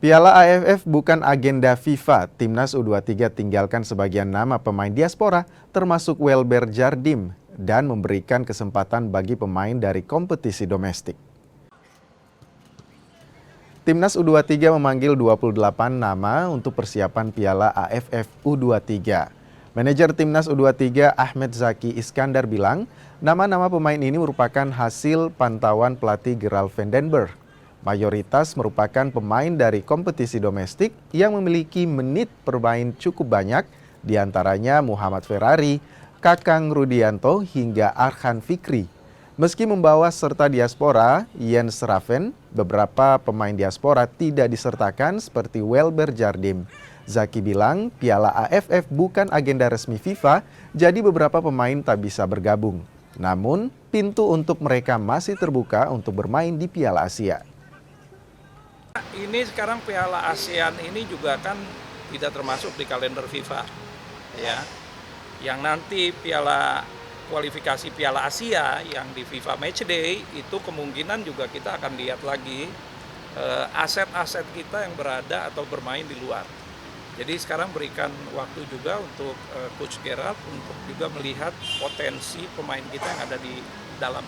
Piala AFF bukan agenda FIFA. Timnas U23 tinggalkan sebagian nama pemain diaspora, termasuk Welber Jardim, dan memberikan kesempatan bagi pemain dari kompetisi domestik. Timnas U23 memanggil 28 nama untuk persiapan Piala AFF U23. Manajer Timnas U23 Ahmed Zaki Iskandar bilang, nama-nama pemain ini merupakan hasil pantauan pelatih Gerald Vandenberg. Mayoritas merupakan pemain dari kompetisi domestik yang memiliki menit bermain cukup banyak, diantaranya Muhammad Ferrari, Kakang Rudianto hingga Arhan Fikri. Meski membawa serta diaspora, Jens Raven, beberapa pemain diaspora tidak disertakan seperti Welber Jardim. Zaki bilang Piala AFF bukan agenda resmi FIFA, jadi beberapa pemain tak bisa bergabung. Namun, pintu untuk mereka masih terbuka untuk bermain di Piala Asia. Ini sekarang Piala ASEAN ini juga kan tidak termasuk di kalender FIFA, ya. Yang nanti kualifikasi Piala Asia yang di FIFA Matchday itu kemungkinan juga kita akan lihat lagi aset-aset kita yang berada atau bermain di luar. Jadi sekarang berikan waktu juga untuk Coach Gerald untuk juga melihat potensi pemain kita yang ada di dalam.